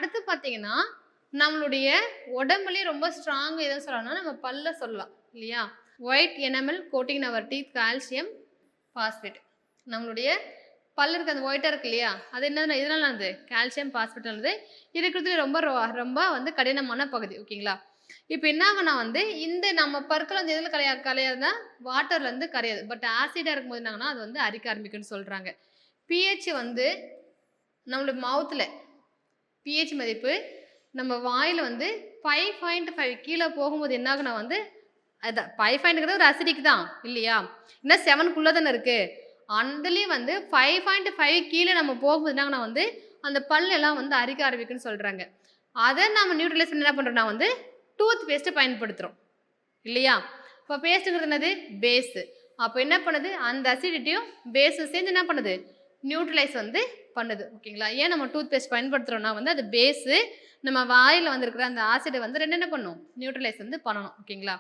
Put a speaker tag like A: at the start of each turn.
A: அடுத்து பார்த்தீங்கன்னா, நம்மளுடைய உடம்புலயே ரொம்ப ஸ்ட்ராங் எத சொல்லலாம்னா, நம்ம பல்ல சொல்லலாம். இல்லையா? ஒயிட் எனாமல் கோட்டிங் இன் அவர் டீத் கால்சியம் பாஸ்பேட். நம்மளுடைய பல்லு இருக்கு அந்த ஒயிட்டா இருக்கு இல்லையா? அது என்னது எதனாலது? கால்சியம் பாஸ்பேட்னாலது. இருக்கிறதுலே ரொம்ப ரொம்ப வந்து கடினமான பகுதி. ஓகேங்களா? இப்ப என்ன ஆகும்னா வந்து, இந்த நம்ம பற்கள் வந்து எதுல கரையாதுன்னா, வாட்டர்ல இருந்து கரையாது. பட் ஆசிடா இருக்கும்போது என்ன ஆகும்னா, அது வந்து அரிக்க ஆரம்பிக்கும்னு சொல்றாங்க. pH வந்து நம்மளோட மவுத்ல pH மதிப்பு நம்ம வாயில வந்து 5.5 கீழ போகும்போது என்ன ஆகும்னா வந்து, அதான் 5.ங்கிறது ஒரு அசிடிக் தான் இல்லையா? இன்னும் 7க்குள்ள தானே இருக்கு. அதுலயும் வந்து 5.5 கீழ நம்ம போகும்போது என்ன ஆகும்னா வந்து, அந்த பல்லெல்லாம் வந்து அரிக்க ஆரம்பிக்கும்னு சொல்றாங்க. அத நம்ம நியூட்ரலைஸ் பண்ண என்ன பண்றோம்னா வந்து, டூத் பேஸ்ட்ட பயன்படுத்துறோம். இல்லையா? அப்ப பேஸ்ட்ங்கிறது என்னது? பேஸ். அப்ப என்ன பண்ணுது? அந்த அசிடிட்டியும் பேஸும் சேர்ந்து என்ன பண்ணுது? நியூட்ரலைஸ் வந்து பண்ணுது. ஓகேங்களா? ஏன் நம்ம டூத் பேஸ்ட் பயன்படுத்துறோம்னா வந்து அது பேஸு நம்ம வாயில வந்து இருக்கிற அந்த ஆசிட வந்து 2 என்ன பண்ணும்? நியூட்ரலைஸ் வந்து பண்ணணும். ஓகேங்களா?